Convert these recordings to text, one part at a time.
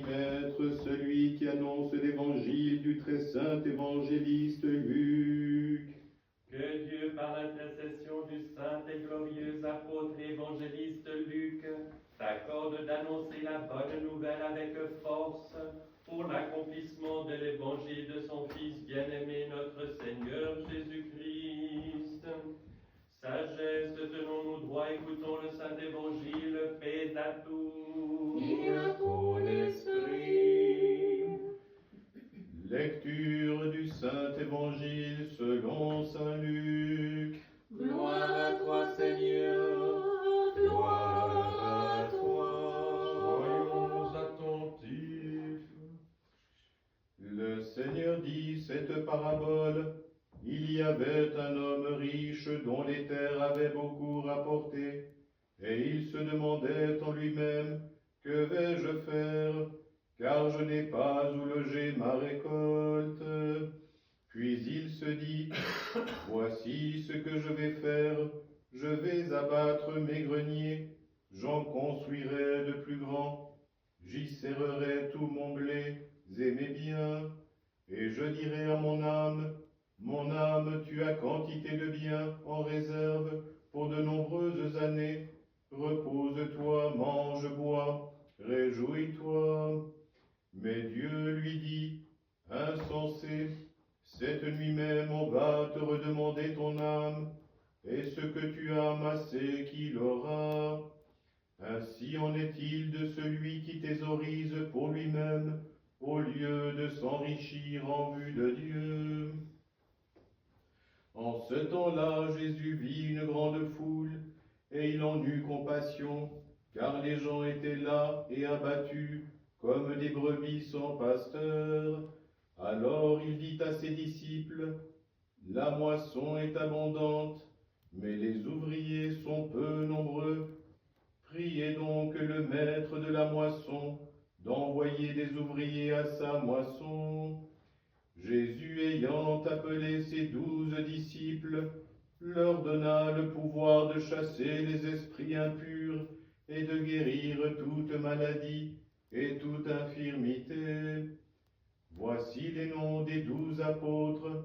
maître, celui qui annonce l'évangile du très saint évangéliste Luc. Que Dieu, par l'intercession du saint et glorieux apôtre et évangéliste Luc, t'accorde d'annoncer la bonne nouvelle avec force pour l'accomplissement de l'évangile de son Fils bien-aimé, notre Seigneur Jésus-Christ. Sagesse, tenons-nous droit, écoutons le saint évangile, paix à tous. Et à ton esprit. Lecture du saint évangile selon saint Luc. Gloire à toi, Seigneur, gloire à toi. Soyons attentifs. Le Seigneur dit cette parabole. Il y avait un homme riche dont les terres avaient beaucoup rapporté, et il se demandait en lui-même, que vais-je faire, car je n'ai pas où loger ma récolte. Puis il se dit, voici ce que je vais faire, je vais abattre mes greniers, j'en construirai de plus grands, j'y serrerai tout mon blé et mes biens, et je dirai à mon âme, tu as quantité de biens en réserve pour de nombreuses années. Repose-toi, mange, bois, réjouis-toi. Mais Dieu lui dit, insensé, cette nuit même on va te redemander ton âme, et ce que tu as amassé, qui l'aura? Ainsi en est-il de celui qui thésaurise pour lui-même, au lieu de s'enrichir en vue de Dieu. En ce temps-là, Jésus vit une grande foule, et il en eut compassion, car les gens étaient là et abattus, comme des brebis sans pasteur. Alors il dit à ses disciples, la moisson est abondante, mais les ouvriers sont peu nombreux. Priez donc le maître de la moisson d'envoyer des ouvriers à sa moisson. Jésus, ayant appelé ses 12 disciples, leur donna le pouvoir de chasser les esprits impurs et de guérir toute maladie et toute infirmité. Voici les noms des 12 apôtres.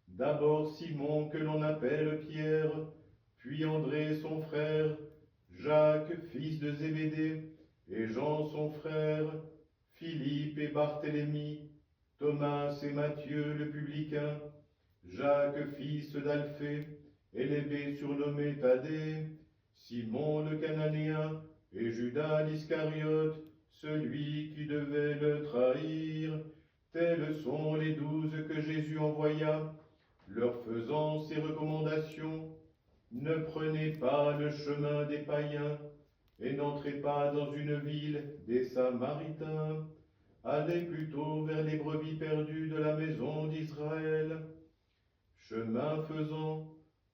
D'abord Simon, que l'on appelle Pierre, puis André son frère, Jacques, fils de Zébédée, et Jean son frère, Philippe et Barthélemy, Thomas et Matthieu le publicain, Jacques fils d'Alphée, et Lébé surnommé Thaddée, Simon le Cananéen, et Judas l'Iscariote, celui qui devait le trahir. Tels sont les 12 que Jésus envoya, leur faisant ces recommandations. Ne prenez pas le chemin des païens, et n'entrez pas dans une ville des Samaritains. Allez plutôt vers les brebis perdues de la maison d'Israël. Chemin faisant,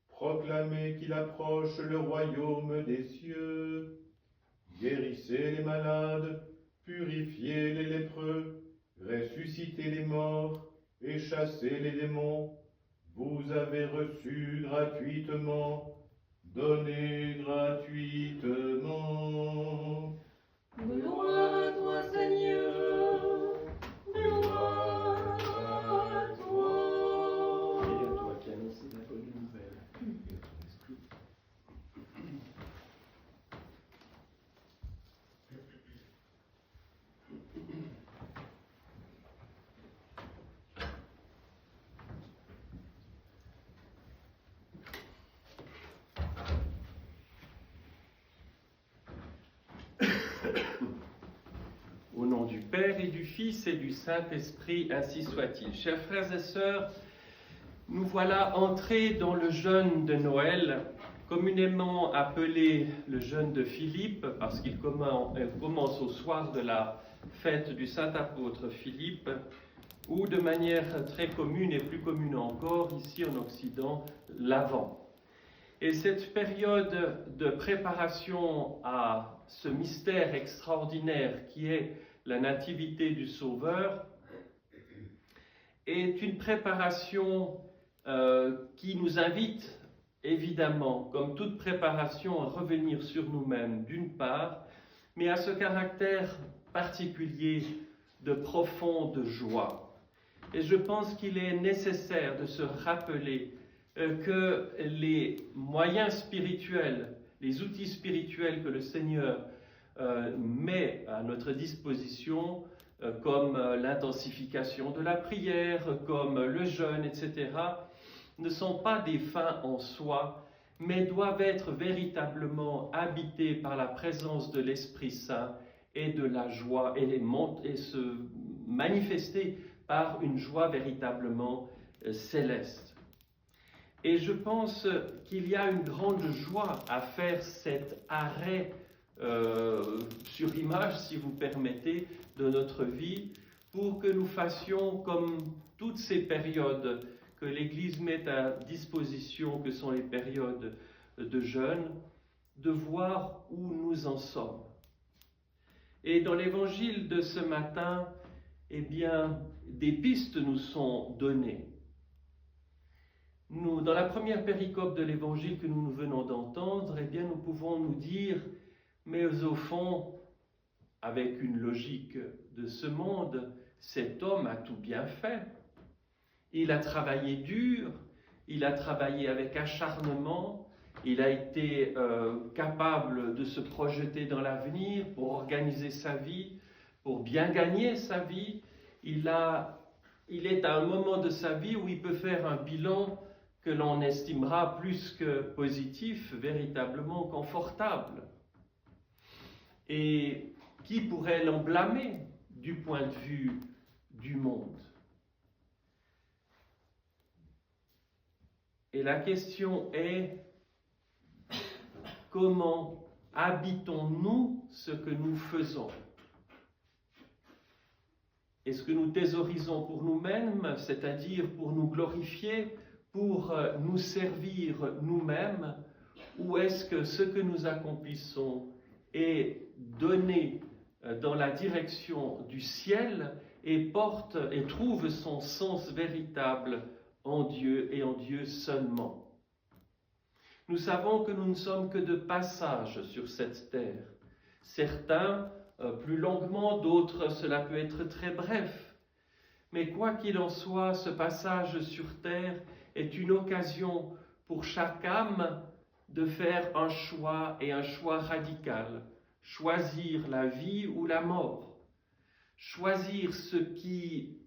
proclamez qu'il approche le royaume des cieux. Guérissez les malades, purifiez les lépreux, ressuscitez les morts et chassez les démons. Vous avez reçu gratuitement, donnez gratuitement. Gloire à toi, Seigneur, gloire à toi. Et à toi qui annonces la bonne nouvelle. Au nom du Père et du Fils et du Saint-Esprit, ainsi soit-il. Chers frères et sœurs, nous voilà entrés dans le jeûne de Noël, communément appelé le jeûne de Philippe, parce qu'il commence au soir de la fête du saint apôtre Philippe, ou de manière très commune et plus commune encore, ici en Occident, l'Avent. Et cette période de préparation à ce mystère extraordinaire qui est la nativité du Sauveur est une préparation qui nous invite évidemment, comme toute préparation, à revenir sur nous-mêmes d'une part, mais à ce caractère particulier de profonde joie. Et je pense qu'il est nécessaire de se rappeler que les moyens spirituels, les outils spirituels que le Seigneur met à notre disposition, comme l'intensification de la prière, comme le jeûne, etc., ne sont pas des fins en soi, mais doivent être véritablement habités par la présence de l'Esprit Saint et de la joie, et se manifester par une joie véritablement céleste. Et je pense qu'il y a une grande joie à faire cet arrêt sur image, si vous permettez, de notre vie, pour que nous fassions comme toutes ces périodes que l'Église met à disposition, que sont les périodes de jeûne, de voir où nous en sommes. Et dans l'évangile de ce matin, eh bien, des pistes nous sont données. Dans la première péricope de l'évangile que nous venons d'entendre, eh bien, nous pouvons nous dire, mais au fond, avec une logique de ce monde, cet homme a tout bien fait. Il a travaillé dur, il a travaillé avec acharnement, il a été capable de se projeter dans l'avenir pour organiser sa vie, pour bien gagner sa vie. Il est à un moment de sa vie où il peut faire un bilan que l'on estimera plus que positif, véritablement confortable. Et qui pourrait l'en blâmer du point de vue du monde? Et la question est, comment habitons-nous ce que nous faisons? Est-ce que nous thésaurisons pour nous-mêmes, c'est-à-dire pour nous glorifier, pour nous servir nous-mêmes, ou est-ce que ce que nous accomplissons est donné dans la direction du ciel et trouve son sens véritable en Dieu et en Dieu seulement? Nous savons que nous ne sommes que de passage sur cette terre. Certains plus longuement, d'autres cela peut être très bref. Mais quoi qu'il en soit, ce passage sur terre est une occasion pour chaque âme de faire un choix, et un choix radical. Choisir la vie ou la mort. Choisir ce qui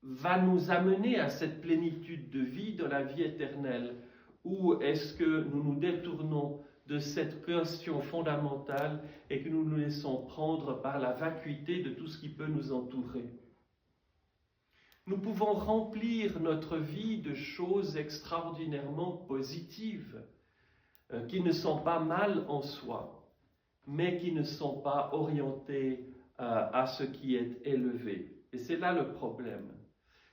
va nous amener à cette plénitude de vie dans la vie éternelle, ou est-ce que nous nous détournons de cette question fondamentale et que nous nous laissons prendre par la vacuité de tout ce qui peut nous entourer? Nous pouvons remplir notre vie de choses extraordinairement positives, qui ne sont pas mal en soi, mais qui ne sont pas orientées à ce qui est élevé. Et c'est là le problème.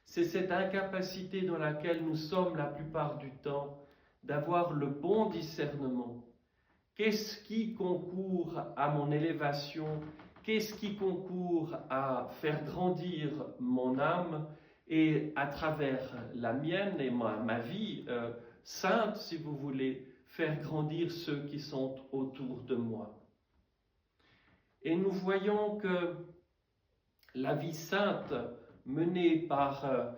C'est cette incapacité dans laquelle nous sommes la plupart du temps d'avoir le bon discernement. Qu'est-ce qui concourt à mon élévation? Qu'est-ce qui concourt à faire grandir mon âme et à travers la mienne et ma vie sainte, si vous voulez, faire grandir ceux qui sont autour de moi? Et nous voyons que la vie sainte menée par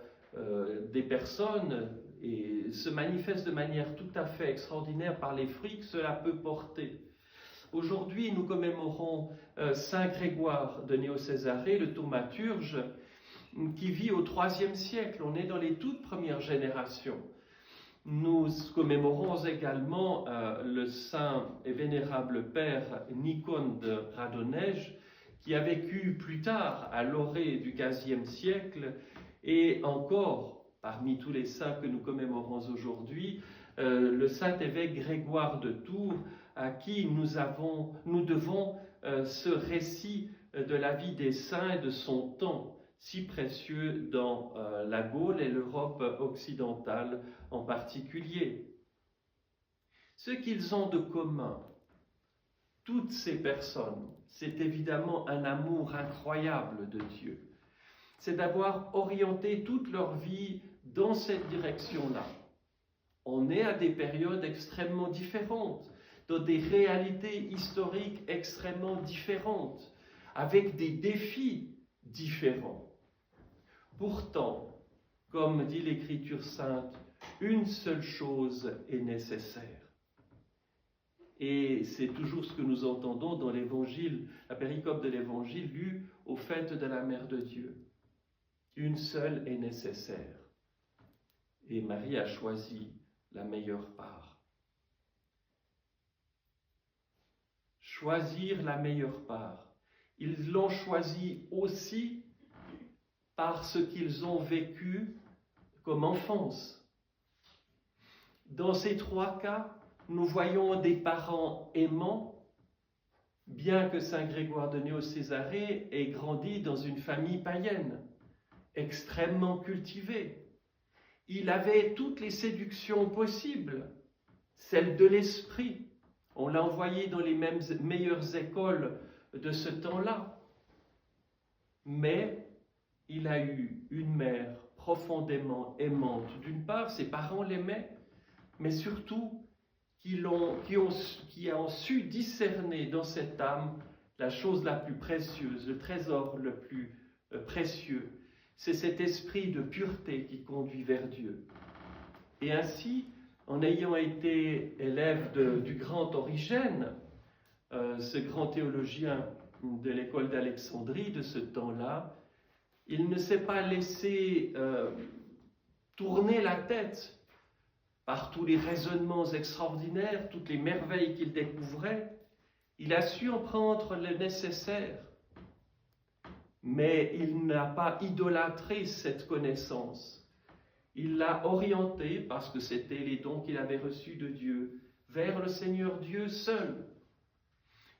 des personnes et se manifeste de manière tout à fait extraordinaire par les fruits que cela peut porter. Aujourd'hui, nous commémorons Saint Grégoire de Néo-Césarée, le thaumaturge, qui vit au IIIe siècle. On est dans les toutes premières générations. Nous commémorons également le saint et vénérable père Nikon de Radonej, qui a vécu plus tard à l'orée du XVe siècle, et encore, parmi tous les saints que nous commémorons aujourd'hui, le saint évêque Grégoire de Tours, à qui nous devons ce récit de la vie des saints et de son temps, si précieux dans la Gaule et l'Europe occidentale en particulier. Ce qu'ils ont de commun, toutes ces personnes, c'est évidemment un amour incroyable de Dieu. C'est d'avoir orienté toute leur vie dans cette direction-là. On est à des périodes extrêmement différentes, dans des réalités historiques extrêmement différentes, avec des défis différents. Pourtant, comme dit l'Écriture sainte, une seule chose est nécessaire. Et c'est toujours ce que nous entendons dans l'Évangile, la péricope de l'Évangile lue aux fêtes de la Mère de Dieu. Une seule est nécessaire. Et Marie a choisi la meilleure part. Choisir la meilleure part. Ils l'ont choisi aussi parce qu'ils ont vécu comme enfance. Dans ces trois cas, nous voyons des parents aimants, bien que Saint Grégoire de Néo-Césarée ait grandi dans une famille païenne, extrêmement cultivée. Il avait toutes les séductions possibles, celles de l'esprit. On l'a envoyé dans les meilleures écoles de ce temps-là. Mais il a eu une mère profondément aimante. D'une part, ses parents l'aimaient, mais surtout qui ont su discerner dans cette âme la chose la plus précieuse, le trésor le plus précieux. C'est cet esprit de pureté qui conduit vers Dieu. Et ainsi, en ayant été élève du grand Origène, ce grand théologien de l'école d'Alexandrie de ce temps-là, il ne s'est pas laissé tourner la tête par tous les raisonnements extraordinaires, toutes les merveilles qu'il découvrait. Il a su en prendre le nécessaire, mais il n'a pas idolâtré cette connaissance. Il l'a orientée, parce que c'était les dons qu'il avait reçus de Dieu, vers le Seigneur Dieu seul.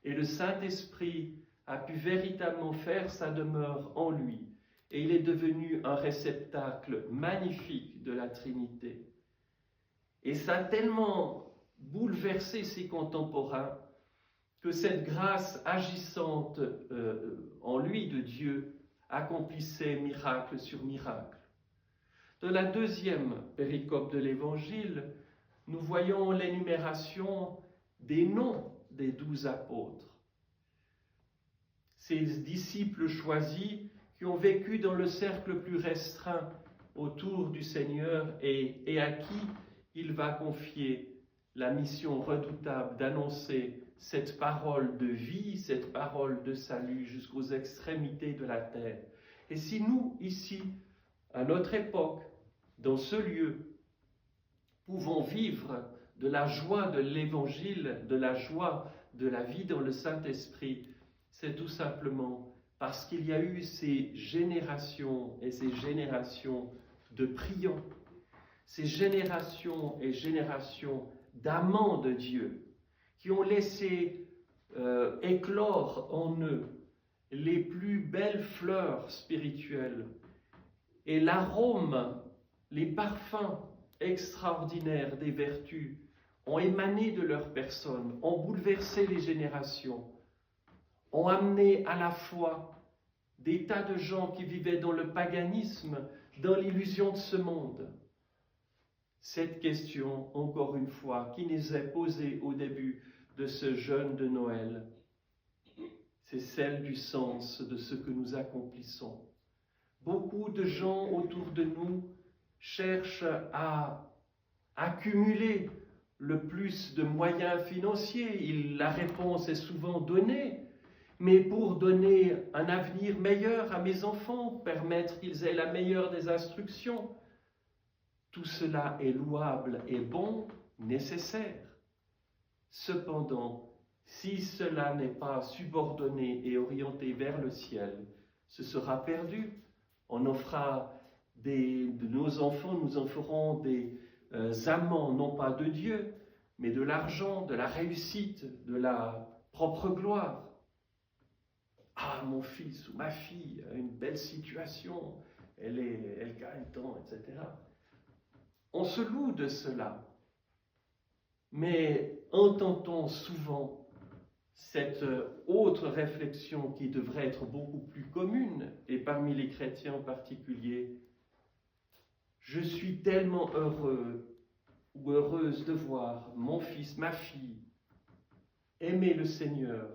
Et le Saint-Esprit a pu véritablement faire sa demeure en lui. Et il est devenu un réceptacle magnifique de la Trinité. Et ça a tellement bouleversé ses contemporains que cette grâce agissante en lui de Dieu accomplissait miracle sur miracle. Dans la deuxième péricope de l'Évangile, nous voyons l'énumération des noms des 12 apôtres. Ces disciples choisis qui ont vécu dans le cercle plus restreint autour du Seigneur et à qui il va confier la mission redoutable d'annoncer cette parole de vie, cette parole de salut jusqu'aux extrémités de la terre. Et si nous, ici, à notre époque, dans ce lieu, pouvons vivre de la joie de l'Évangile, de la joie de la vie dans le Saint-Esprit, c'est tout simplement parce qu'il y a eu ces générations et ces générations de priants, ces générations et générations d'amants de Dieu qui ont laissé éclore en eux les plus belles fleurs spirituelles et l'arôme, les parfums extraordinaires des vertus ont émané de leur personne, ont bouleversé les générations, ont amené à la foi des tas de gens qui vivaient dans le paganisme, dans l'illusion de ce monde. Cette question, encore une fois, qui nous est posée au début de ce jeûne de Noël, c'est celle du sens de ce que nous accomplissons. Beaucoup de gens autour de nous cherchent à accumuler le plus de moyens financiers. La réponse est souvent donnée, mais pour donner un avenir meilleur à mes enfants, permettre qu'ils aient la meilleure des instructions, tout cela est louable et bon, nécessaire. Cependant, si cela n'est pas subordonné et orienté vers le ciel, ce sera perdu. On en fera de nos enfants, nous en ferons des amants, non pas de Dieu, mais de l'argent, de la réussite, de la propre gloire. Ah, mon fils ou ma fille a une belle situation, elle gagne tant, etc. On se loue de cela, mais entend-on souvent cette autre réflexion qui devrait être beaucoup plus commune, et parmi les chrétiens en particulier, je suis tellement heureux ou heureuse de voir mon fils, ma fille, aimer le Seigneur,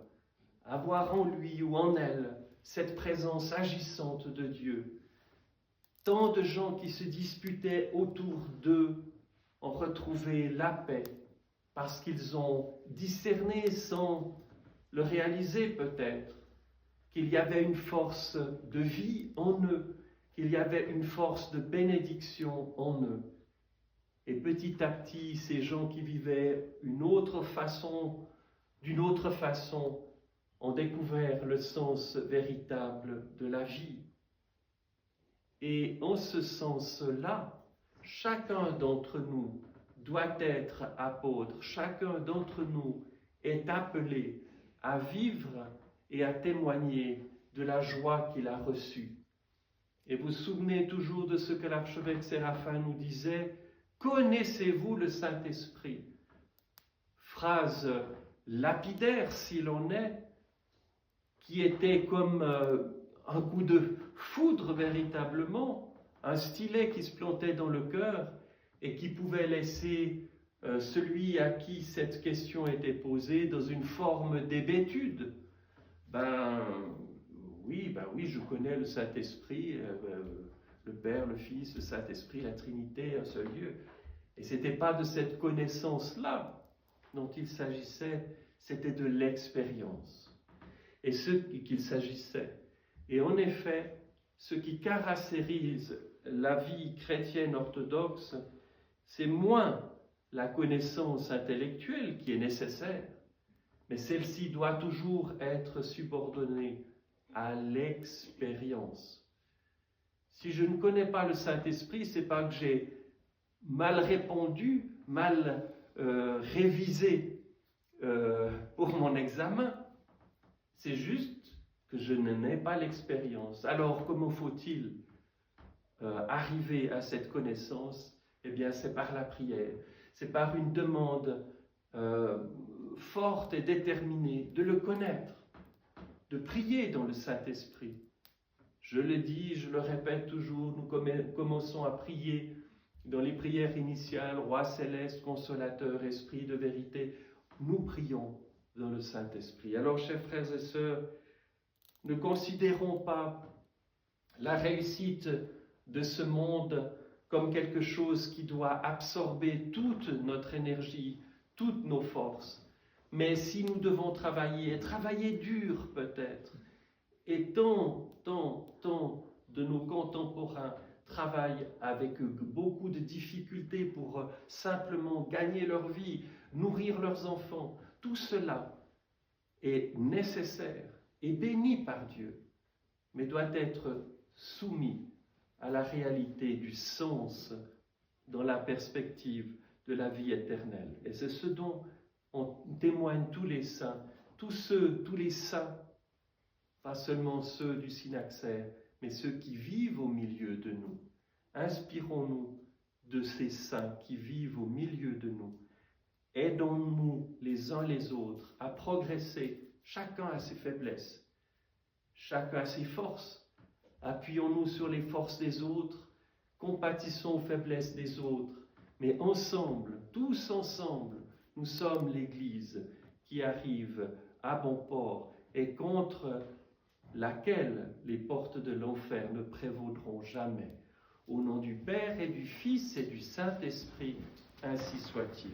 avoir en lui ou en elle cette présence agissante de Dieu. Tant de gens qui se disputaient autour d'eux ont retrouvé la paix parce qu'ils ont discerné sans le réaliser peut-être qu'il y avait une force de vie en eux, qu'il y avait une force de bénédiction en eux. Et petit à petit, ces gens qui vivaient d'une autre façon, ont découvert le sens véritable de la vie. Et en ce sens-là, chacun d'entre nous doit être apôtre, chacun d'entre nous est appelé à vivre et à témoigner de la joie qu'il a reçue. Et vous vous souvenez toujours de ce que l'archevêque Séraphin nous disait: « Connaissez-vous le Saint-Esprit » Phrase lapidaire s'il en est, qui était comme un coup de foudre véritablement, un stylet qui se plantait dans le cœur et qui pouvait laisser celui à qui cette question était posée dans une forme d'hébétude. Oui, je connais le Saint-Esprit, le Père, le Fils, le Saint-Esprit, la Trinité, un seul Dieu. Et ce n'était pas de cette connaissance-là dont il s'agissait, c'était de l'expérience. Et ce qu'il s'agissait. Et en effet, ce qui caractérise la vie chrétienne orthodoxe, c'est moins la connaissance intellectuelle qui est nécessaire, mais celle-ci doit toujours être subordonnée à l'expérience. Si je ne connais pas le Saint-Esprit, c'est pas que j'ai mal répondu, mal révisé pour mon examen, c'est juste que je n'en ai pas l'expérience. Alors, comment faut-il arriver à cette connaissance? Eh bien, c'est par la prière, c'est par une demande forte et déterminée de le connaître, de prier dans le Saint-Esprit. Je le dis, je le répète toujours, nous commençons à prier dans les prières initiales, Roi céleste, consolateur, esprit de vérité. Nous prions dans le Saint-Esprit. Alors, chers frères et sœurs, ne considérons pas la réussite de ce monde comme quelque chose qui doit absorber toute notre énergie, toutes nos forces. Mais si nous devons travailler, et travailler dur peut-être, et tant de nos contemporains travaillent avec beaucoup de difficultés pour simplement gagner leur vie, nourrir leurs enfants, tout cela est nécessaire et béni par Dieu, mais doit être soumis à la réalité du sens dans la perspective de la vie éternelle. Et c'est ce dont on témoigne tous les saints, tous les saints, pas seulement ceux du synaxaire, mais ceux qui vivent au milieu de nous. Inspirons-nous de ces saints qui vivent au milieu de nous. Aidons-nous les uns les autres à progresser, chacun à ses faiblesses, chacun à ses forces. Appuyons-nous sur les forces des autres, compatissons aux faiblesses des autres, mais ensemble, tous ensemble, nous sommes l'Église qui arrive à bon port et contre laquelle les portes de l'enfer ne prévaudront jamais. Au nom du Père et du Fils et du Saint-Esprit, ainsi soit-il.